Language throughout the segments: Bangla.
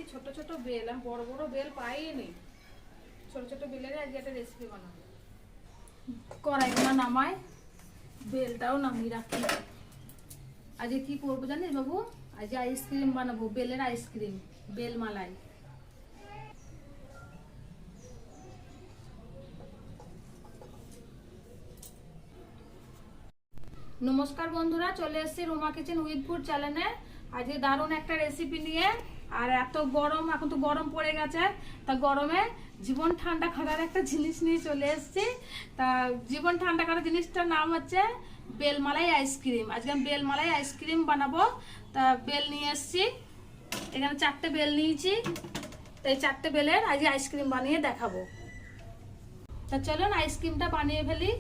ছোট ছোট বেল, আমি বড় বড় বেল পাইনি। ছোট ছোট বেলের আজকে একটা রেসিপি বানাবো। কড়াইগুলো নামাই, বেলটাও নামিয়ে রাখি। আজকে কি করবো জানিস বাবু? আজকে আইসক্রিম বানাবো, বেলের আইসক্রিম, বেল মালাই। নমস্কার বন্ধুরা, চলে এসেছি রুমা কিচেন উইথ ফুড চ্যানেলে। আজকে দারুণ একটা রেসিপি নিয়ে। আর এত গরম, এখন তো গরম পড়ে গেছে, তা গরমে জীবন ঠান্ডা করার একটা জিনিস নিয়ে চলে এসেছি। তা জীবন ঠান্ডা করার জিনিসটার নাম হচ্ছে বেলমালাই আইসক্রিম। আজকে আমি বেলমালাই আইসক্রিম বানাবো। তা বেল নিয়ে এসেছি, এখানে 4টে বেল নিয়েছি। তো এই 4টে বেলের আজকে আইসক্রিম বানিয়ে দেখাবো। তা চলুন আইসক্রিমটা বানিয়ে ফেলি।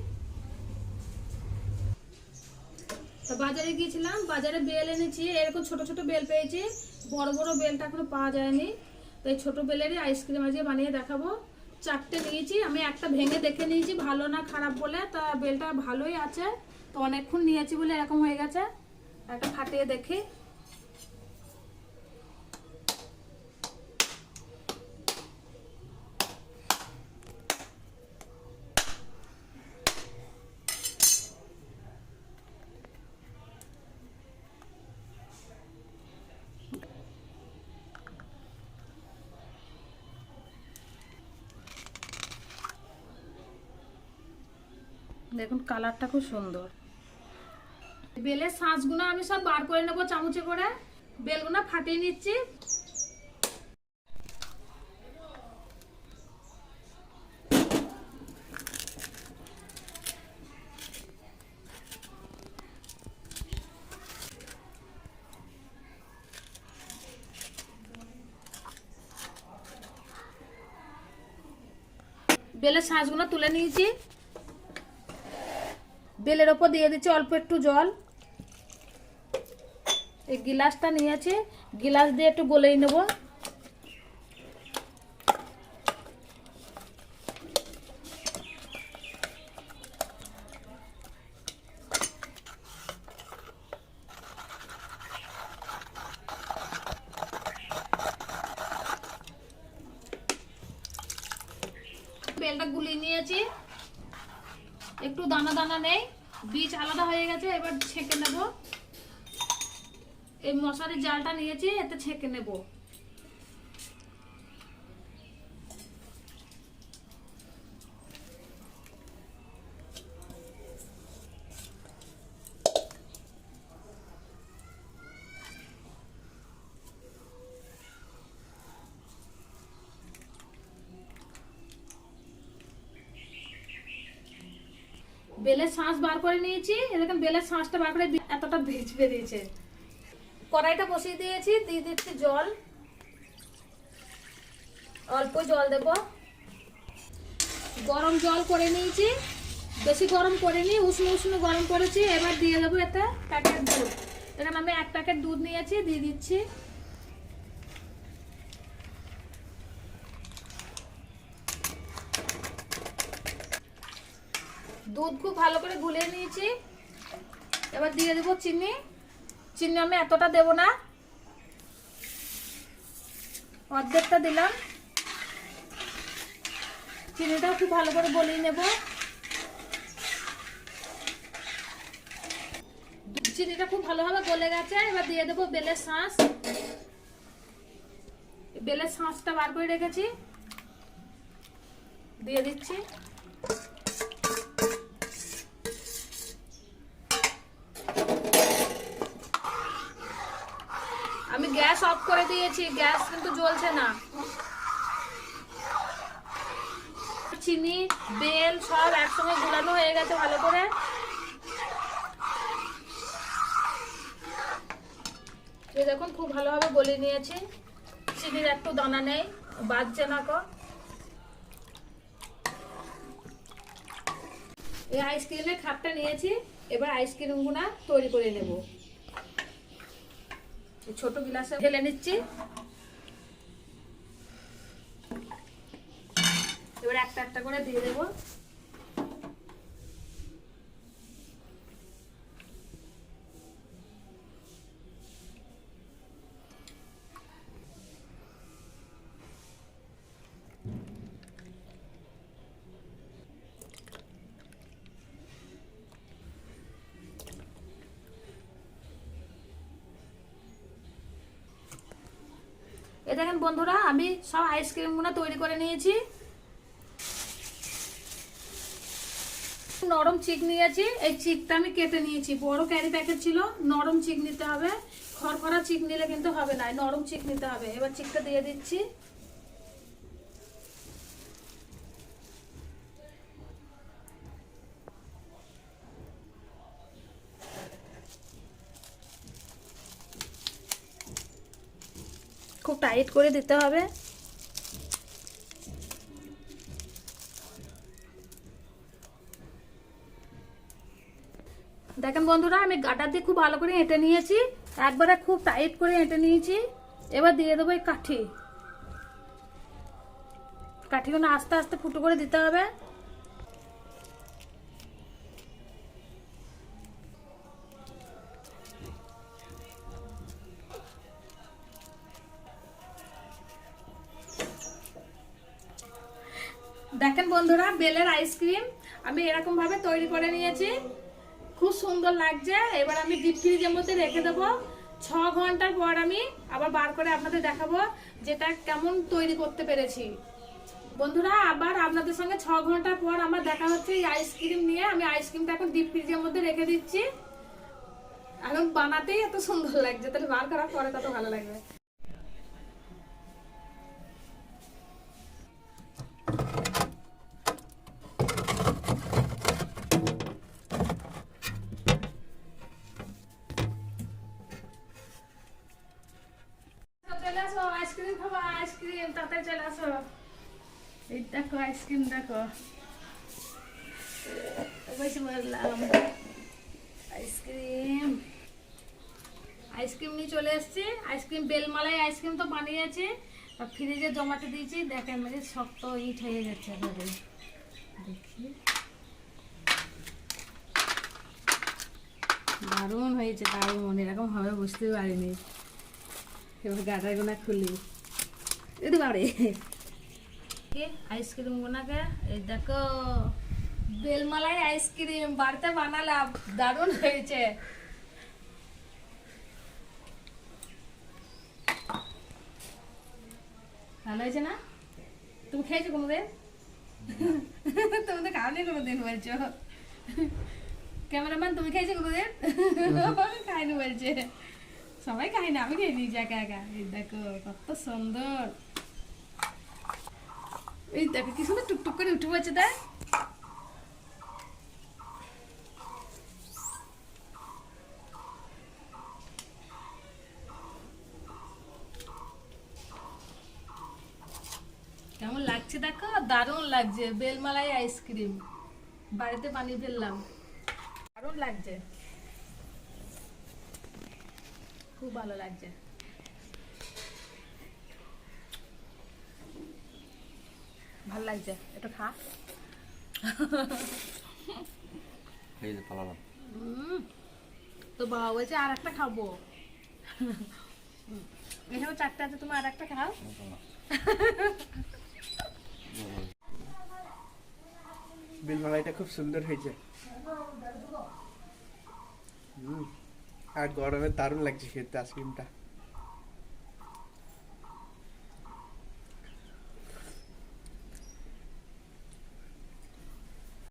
তো বাজারে গিয়েছিলাম, বাজারে বেল এনেছি। এরকম ছোট ছোট বেল পেয়েছি, বড় বড় বেলটা এখনো পাওয়া যায়নি। তো এই ছোট বেলেরই আইসক্রিম আজকে বানিয়ে দেখাবো। 4টে নিয়েছি, আমি একটা ভেঙে দেখে নিয়েছি ভালো না খারাপ বলে। তা বেলটা ভালোই আছে, তো অনেকক্ষণ নিয়েছি বলে এরকম হয়ে গেছে। একটা ফাটিয়ে দেখি। দেখুন কালারটা খুব সুন্দর। বেলের শাঁসগুলো আমি সব বার করে নেবো চামচে করে। বেলগুলো ফাটিয়ে নিচ্ছি। বেলের শাঁসগুলো তুলে নিয়েছি। বেলের ওপর দিয়ে দিচ্ছি অল্প একটু জল। এই গিলাসটা নিয়েছি, গিলাস দিয়ে একটু গলেই নেব। বেলটা গুলিয়ে নিয়েছি, একটু দানা দানা নেই, বীজ আলাদা হয়ে গেছে। এবার ছেঁকে নেব। এই মশারির জালটা নিয়েছি, এতে ছেঁকে নেব। বেলের শাঁস বার করে নিয়েছি। এরকম বেলের শাঁসটা বার করে এতটা বীজ বেরিয়েছে। কড়াইটা বসিয়ে দিয়েছি, দিয়ে দিচ্ছি জল। অল্প জল দেব। গরম জল করে নিয়েছি, বেশি গরম করিনি, উষ্ণ উষ্ণ গরম করেছি। এবার দিয়ে দেবো এতে প্যাকেট দুধ। এখানে আমি 1 প্যাকেট দুধ নিয়েছি, দিয়ে দিচ্ছি। দুধ খুব ভালো করে গুলিয়ে নিয়েছি। এবার দিয়ে দেবো চিনি। চিনি আমি এতটা দেব না, অর্ধেকটা দিলাম। চিনিটাও খুব ভালো করে গলিয়ে নেব। চিনিটা খুব ভালোভাবে গলে গেছে। এবার দিয়ে দেবো বেলের শাঁস। বেলের শাঁসটা বার করে রেখেছি, দিয়ে দিচ্ছি। আমি গ্যাস অফ করে দিয়েছি, গ্যাস কিন্তু জ্বলছে না। চিনি বেল সব একসঙ্গে গুলানো হয়ে গেছে ভালো করে। এই দেখুন খুব ভালোভাবে গলিয়ে নিয়েছি। চিনির একটু দানা নেই, বাজছে না কো। এই আইসক্রিমের খাপটা নিয়েছি। এবার আইসক্রিমগুলো তৈরি করে নেব। ছোট গিলাসে ঢেলে নিচ্ছি। এবার একটা একটা করে দিয়ে দেবো। এই দেখেন বন্ধুরা, আমি সব আইসক্রিমগুলো তৈরি করে নিয়েছি। নরম চিক নিয়েছি, এই চিকটা আমি কেটে নিয়েছি। বড় ক্যারি প্যাকেট ছিল, নরম চিক নিতে হবে, খড়খড়া চিক নিলে কিন্তু হবে না, নরম চিক নিতে হবে। এবার চিকটা দিয়ে দিচ্ছি। খুব টাইট করে দিতে হবে। দেখেন বন্ধুরা, আমি গাটা দিয়ে খুব ভালো করে এঁটে নিয়েছি, একবারে খুব টাইট করে এঁটে নিয়েছি। এবার দিয়ে দেবো এই কাঠিগুলো আস্তে আস্তে ফুটো করে দিতে হবে। দেখেন বন্ধুরা, বেলের আইসক্রিম আমি এরকম ভাবে তৈরি করে নিয়েছি, খুব সুন্দর লাগছে। এবার আমি ডিপ ফ্রিজের মধ্যে রেখে দেবো। 6 ঘন্টার পর আমি আবার বার করে আপনাদের দেখাবো যেটা কেমন তৈরি করতে পেরেছি। বন্ধুরা, আবার আপনাদের সঙ্গে 6 ঘন্টা পর আমার দেখা হচ্ছে এই আইসক্রিম নিয়ে। আমি আইসক্রিমটা এখন ডিপ ফ্রিজের মধ্যে রেখে দিচ্ছি। এখন বানাতেই এত সুন্দর লাগছে, তাহলে বার করার পরে কত ভালো লাগবে। চলে আসো, আইসক্রিম খাবা, আইসক্রিম তাড়াতাড়ি চলে আসো। এই দেখো আইসক্রিম, দেখো বসে বললাম আইসক্রিম। আইসক্রিম নিয়ে চলে এসেছি। আইসক্রিম বেলমালাই আইসক্রিম তো বানিয়েছি, ফ্রিজে জমাতে দিয়েছি। দেখেন মানে শক্ত ইট হয়ে গেছে। দেখি দারুণ হয়েছে, দারুণ। এরকম হবে বুঝতেই পারিনি। এবার গাটার গোনা খুলি, এতে বাড়ে আইসক্রিম গোনাকে। এই দেখো বেলমালাই আইসক্রিম বাড়িতে বানালাম, দারুণ হয়েছে। ভালো হয়েছে না? তুমি খেয়েছো কোনোদিন? তুমি তো খাওনি কোনোদিন বলছো। ক্যামেরাম্যান, তুমি খেয়েছো কোনোদিন? খাইনি বলছে। সবাই খাই না, আমি খেয়ে নিয়েছি একা একা। এই দেখো কত সুন্দর, এই দেখো কি সুন্দর টুকটুক করে উঠে পড়ছে। তাই কেমন লাগছে দেখো, দারুণ লাগছে। বেলমালাই আইসক্রিম বাড়িতে বানিয়ে ফেললাম, দারুণ লাগছে, খুব ভালো লাগছে। ভাল লাগছে, এটা খা। তো বাবা বলছে আর একটা খাবো। এখানে 4টা আছে, তুমি আর একটা খাও। বেলমালাইটা খুব সুন্দর হয়েছে। আর গরমে দারুণ লাগছে খেতে আইসক্রিমটা।